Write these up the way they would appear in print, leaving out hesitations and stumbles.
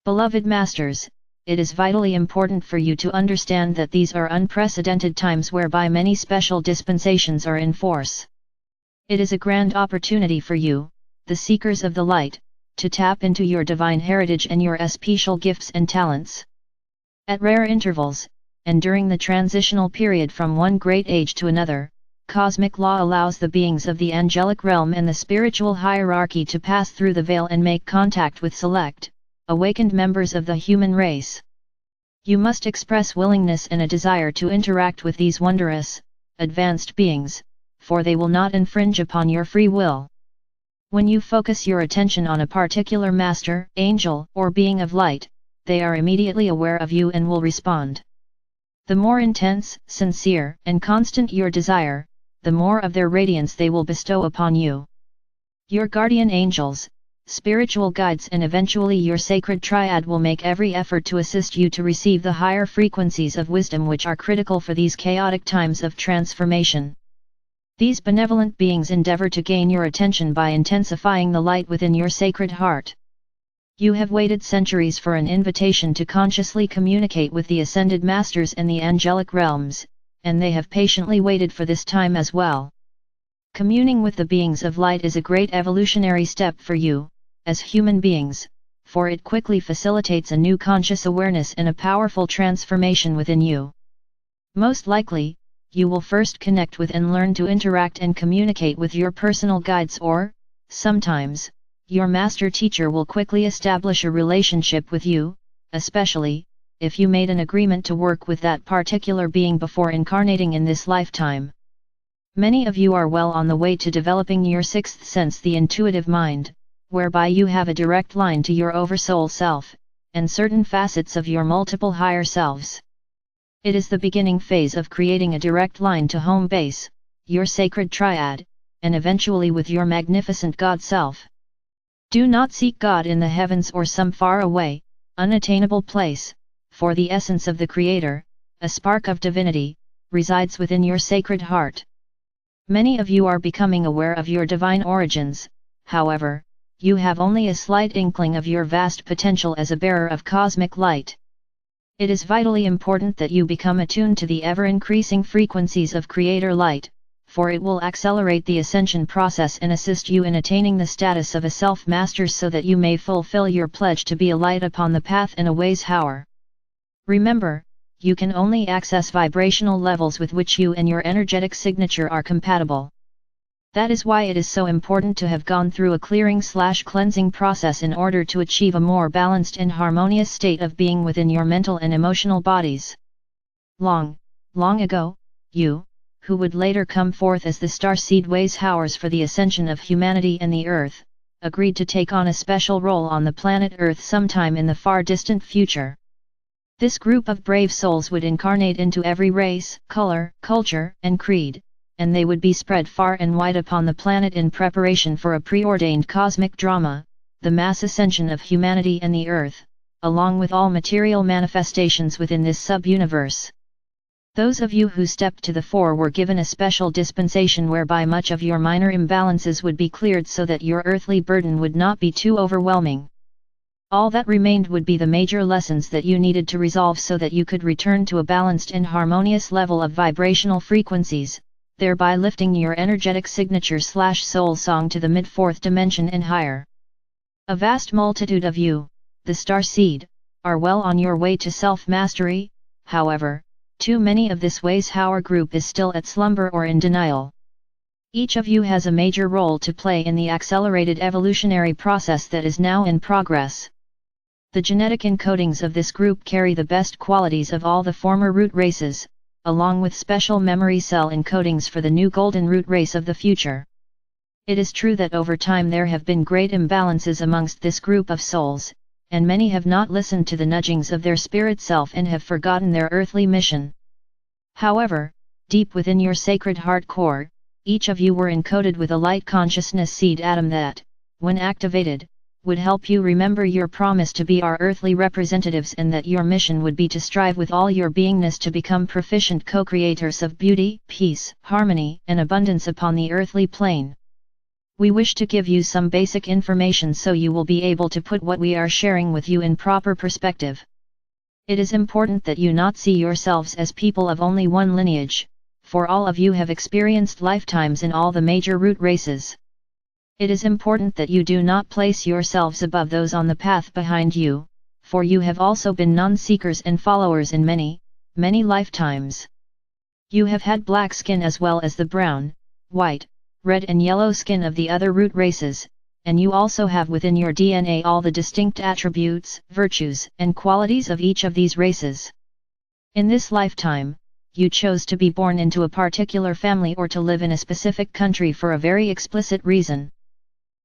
Beloved Masters, it is vitally important for you to understand that these are unprecedented times whereby many special dispensations are in force. It is a grand opportunity for you, the seekers of the light, to tap into your divine heritage and your special gifts and talents. At rare intervals, and during the transitional period from one great age to another, cosmic law allows the beings of the angelic realm and the spiritual hierarchy to pass through the veil and make contact with select, awakened members of the human race. You must express willingness and a desire to interact with these wondrous, advanced beings, for they will not infringe upon your free will. When you focus your attention on a particular master, angel, or being of light, they are immediately aware of you and will respond. The more intense, sincere, and constant your desire, the more of their radiance they will bestow upon you. Your guardian angels, spiritual guides and eventually your sacred triad will make every effort to assist you to receive the higher frequencies of wisdom which are critical for these chaotic times of transformation. These benevolent beings endeavor to gain your attention by intensifying the light within your sacred heart. You have waited centuries for an invitation to consciously communicate with the ascended masters and the angelic realms, and they have patiently waited for this time as well. Communing with the beings of light is a great evolutionary step for you, as human beings, for it quickly facilitates a new conscious awareness and a powerful transformation within you. Most likely, you will first connect with and learn to interact and communicate with your personal guides or, sometimes, your master teacher will quickly establish a relationship with you, especially, if you made an agreement to work with that particular being before incarnating in this lifetime. Many of you are well on the way to developing your sixth sense, the intuitive mind, whereby you have a direct line to your oversoul self, and certain facets of your multiple higher selves. It is the beginning phase of creating a direct line to home base, your sacred triad, and eventually with your magnificent God self. Do not seek God in the heavens or some far away, unattainable place, for the essence of the Creator, a spark of divinity, resides within your sacred heart. Many of you are becoming aware of your divine origins, however, you have only a slight inkling of your vast potential as a bearer of cosmic light. It is vitally important that you become attuned to the ever-increasing frequencies of Creator light, for it will accelerate the ascension process and assist you in attaining the status of a self-master so that you may fulfill your pledge to be a light upon the path and a Wayshower. Remember, you can only access vibrational levels with which you and your energetic signature are compatible. That is why it is so important to have gone through a clearing/cleansing process in order to achieve a more balanced and harmonious state of being within your mental and emotional bodies. Long ago, you, who would later come forth as the Starseed Wayshowers for the ascension of humanity and the Earth, agreed to take on a special role on the planet Earth sometime in the far distant future. This group of brave souls would incarnate into every race, color, culture, and creed, and they would be spread far and wide upon the planet in preparation for a preordained cosmic drama, the mass ascension of humanity and the Earth, along with all material manifestations within this sub-universe. Those of you who stepped to the fore were given a special dispensation whereby much of your minor imbalances would be cleared so that your earthly burden would not be too overwhelming. All that remained would be the major lessons that you needed to resolve so that you could return to a balanced and harmonious level of vibrational frequencies, thereby lifting your energetic signature/soul song to the mid-fourth dimension and higher. A vast multitude of you, the Starseed, are well on your way to self-mastery. However, too many of this Wayshower group is still at slumber or in denial. Each of you has a major role to play in the accelerated evolutionary process that is now in progress. The genetic encodings of this group carry the best qualities of all the former root races, along with special memory cell encodings for the new golden root race of the future. It is true that over time there have been great imbalances amongst this group of souls, and many have not listened to the nudgings of their spirit self and have forgotten their earthly mission. However, deep within your sacred heart core, each of you were encoded with a light consciousness seed atom that, when activated, would help you remember your promise to be our earthly representatives and that your mission would be to strive with all your beingness to become proficient co-creators of beauty, peace, harmony, and abundance upon the earthly plane. We wish to give you some basic information so you will be able to put what we are sharing with you in proper perspective. It is important that you not see yourselves as people of only one lineage, for all of you have experienced lifetimes in all the major root races. It is important that you do not place yourselves above those on the path behind you, for you have also been non-seekers and followers in many, many lifetimes. You have had black skin as well as the brown, white, red and yellow skin of the other root races, and you also have within your DNA all the distinct attributes, virtues, and qualities of each of these races. In this lifetime, you chose to be born into a particular family or to live in a specific country for a very explicit reason.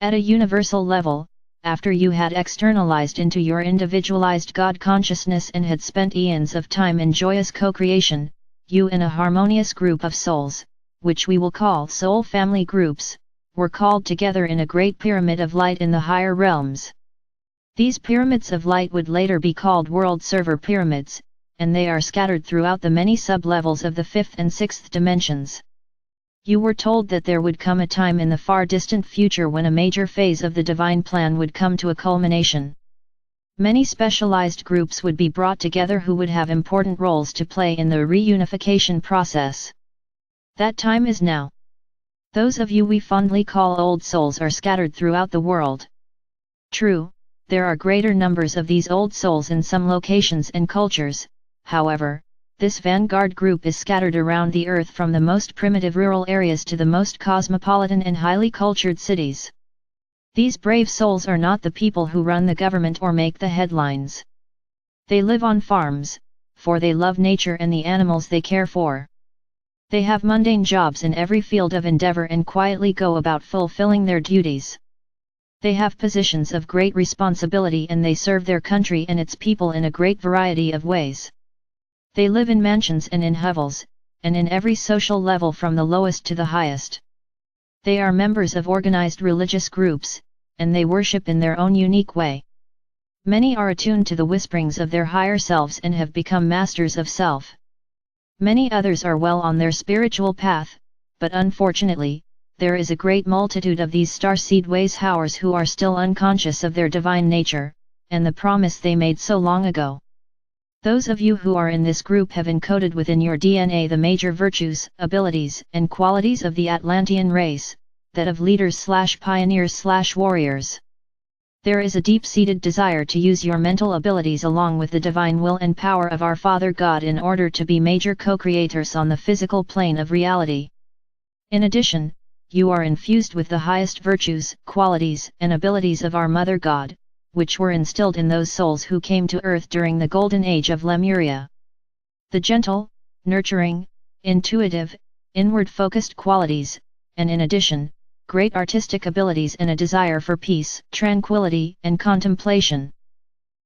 At a universal level, after you had externalized into your individualized God consciousness and had spent eons of time in joyous co-creation, you and a harmonious group of souls, which we will call soul family groups, were called together in a great pyramid of light in the higher realms. These pyramids of light would later be called world server pyramids, and they are scattered throughout the many sub-levels of the 5th and 6th dimensions. You were told that there would come a time in the far distant future when a major phase of the divine plan would come to a culmination. Many specialized groups would be brought together who would have important roles to play in the reunification process. That time is now. Those of you we fondly call old souls are scattered throughout the world. True, there are greater numbers of these old souls in some locations and cultures, however, this vanguard group is scattered around the earth from the most primitive rural areas to the most cosmopolitan and highly cultured cities. These brave souls are not the people who run the government or make the headlines. They live on farms, for they love nature and the animals they care for. They have mundane jobs in every field of endeavor and quietly go about fulfilling their duties. They have positions of great responsibility and they serve their country and its people in a great variety of ways. They live in mansions and in hovels, and in every social level from the lowest to the highest. They are members of organized religious groups, and they worship in their own unique way. Many are attuned to the whisperings of their higher selves and have become masters of self. Many others are well on their spiritual path, but unfortunately, there is a great multitude of these starseed wayshowers who are still unconscious of their divine nature, and the promise they made so long ago. Those of you who are in this group have encoded within your DNA the major virtues, abilities, and qualities of the Atlantean race, that of leaders/pioneers/warriors. There is a deep-seated desire to use your mental abilities along with the divine will and power of our Father God in order to be major co-creators on the physical plane of reality. In addition, you are infused with the highest virtues, qualities, and abilities of our Mother God, which were instilled in those souls who came to Earth during the Golden Age of Lemuria. The gentle, nurturing, intuitive, inward-focused qualities, and in addition, great artistic abilities and a desire for peace, tranquility, and contemplation.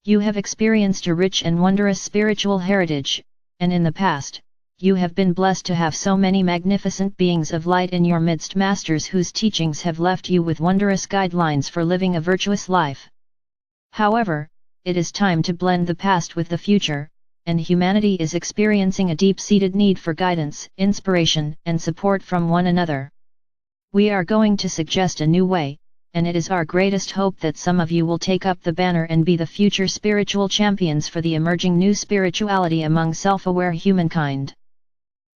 You have experienced a rich and wondrous spiritual heritage, and in the past, you have been blessed to have so many magnificent beings of light in your midst, masters whose teachings have left you with wondrous guidelines for living a virtuous life. However, it is time to blend the past with the future, and humanity is experiencing a deep-seated need for guidance, inspiration, and support from one another. We are going to suggest a new way, and it is our greatest hope that some of you will take up the banner and be the future spiritual champions for the emerging new spirituality among self-aware humankind.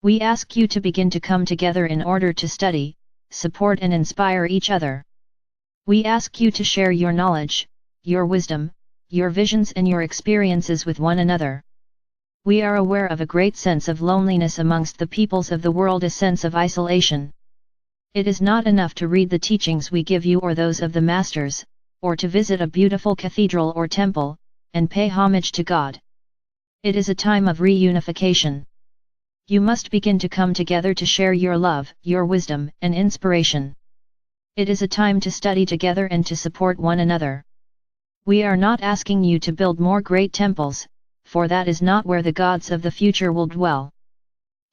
We ask you to begin to come together in order to study, support and inspire each other. We ask you to share your knowledge, your wisdom, your visions and your experiences with one another. We are aware of a great sense of loneliness amongst the peoples of the world, a sense of isolation. It is not enough to read the teachings we give you or those of the masters, or to visit a beautiful cathedral or temple, and pay homage to God. It is a time of reunification. You must begin to come together to share your love, your wisdom, and inspiration. It is a time to study together and to support one another. We are not asking you to build more great temples, for that is not where the gods of the future will dwell.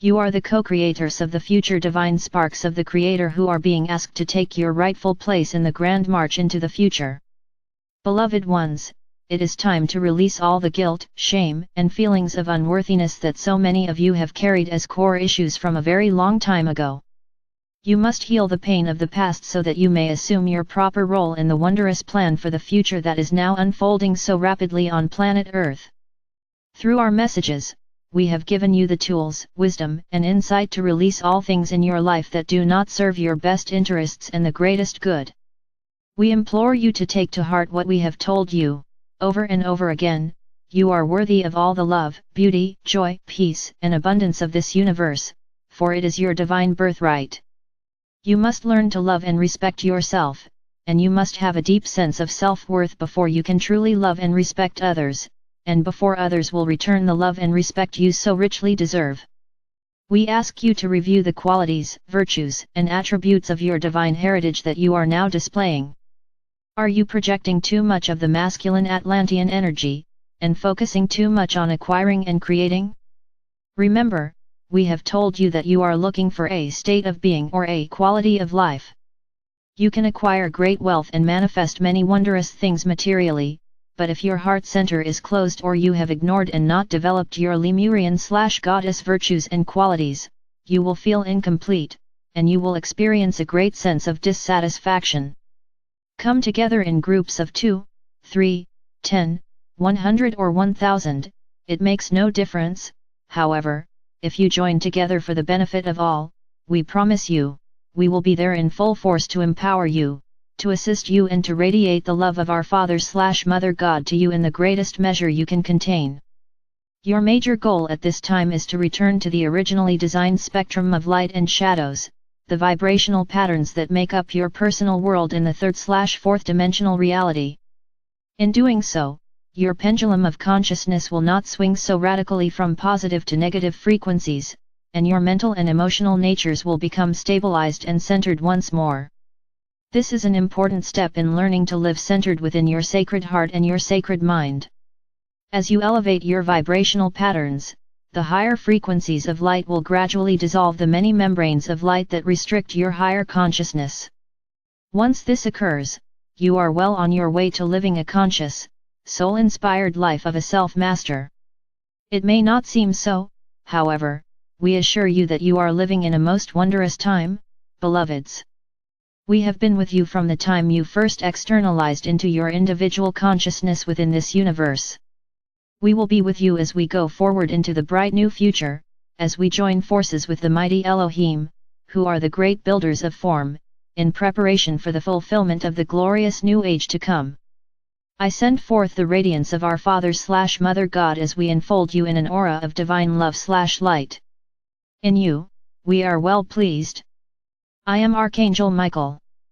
You are the co-creators of the future divine sparks of the Creator who are being asked to take your rightful place in the grand march into the future. Beloved ones, it is time to release all the guilt, shame, and feelings of unworthiness that so many of you have carried as core issues from a very long time ago. You must heal the pain of the past so that you may assume your proper role in the wondrous plan for the future that is now unfolding so rapidly on planet Earth. Through our messages, we have given you the tools, wisdom, and insight to release all things in your life that do not serve your best interests and the greatest good. We implore you to take to heart what we have told you, over and over again. You are worthy of all the love, beauty, joy, peace, and abundance of this universe, for it is your divine birthright. You must learn to love and respect yourself, and you must have a deep sense of self-worth before you can truly love and respect others, and before others will return the love and respect you so richly deserve. We ask you to review the qualities, virtues, and attributes of your divine heritage that you are now displaying. Are you projecting too much of the masculine Atlantean energy, and focusing too much on acquiring and creating? Remember, we have told you that you are looking for a state of being or a quality of life. You can acquire great wealth and manifest many wondrous things materially, but if your heart center is closed or you have ignored and not developed your Lemurian/goddess virtues and qualities, you will feel incomplete, and you will experience a great sense of dissatisfaction. Come together in groups of 2, 3, 10, 100 or 1000, it makes no difference. However, if you join together for the benefit of all, we promise you, we will be there in full force to empower you, to assist you and to radiate the love of our Father/Mother God to you in the greatest measure you can contain. Your major goal at this time is to return to the originally designed spectrum of light and shadows, the vibrational patterns that make up your personal world in the third/fourth dimensional reality. In doing so, your pendulum of consciousness will not swing so radically from positive to negative frequencies, and your mental and emotional natures will become stabilized and centered once more. This is an important step in learning to live centered within your sacred heart and your sacred mind. As you elevate your vibrational patterns, the higher frequencies of light will gradually dissolve the many membranes of light that restrict your higher consciousness. Once this occurs, you are well on your way to living a conscious, soul-inspired life of a self-master. It may not seem so, however, we assure you that you are living in a most wondrous time, beloveds. We have been with you from the time you first externalized into your individual consciousness within this universe. We will be with you as we go forward into the bright new future, as we join forces with the mighty Elohim, who are the great builders of form, in preparation for the fulfillment of the glorious new age to come. I send forth the radiance of our Father/Mother God as we enfold you in an aura of divine love/light. In you, we are well pleased. I am Archangel Michael.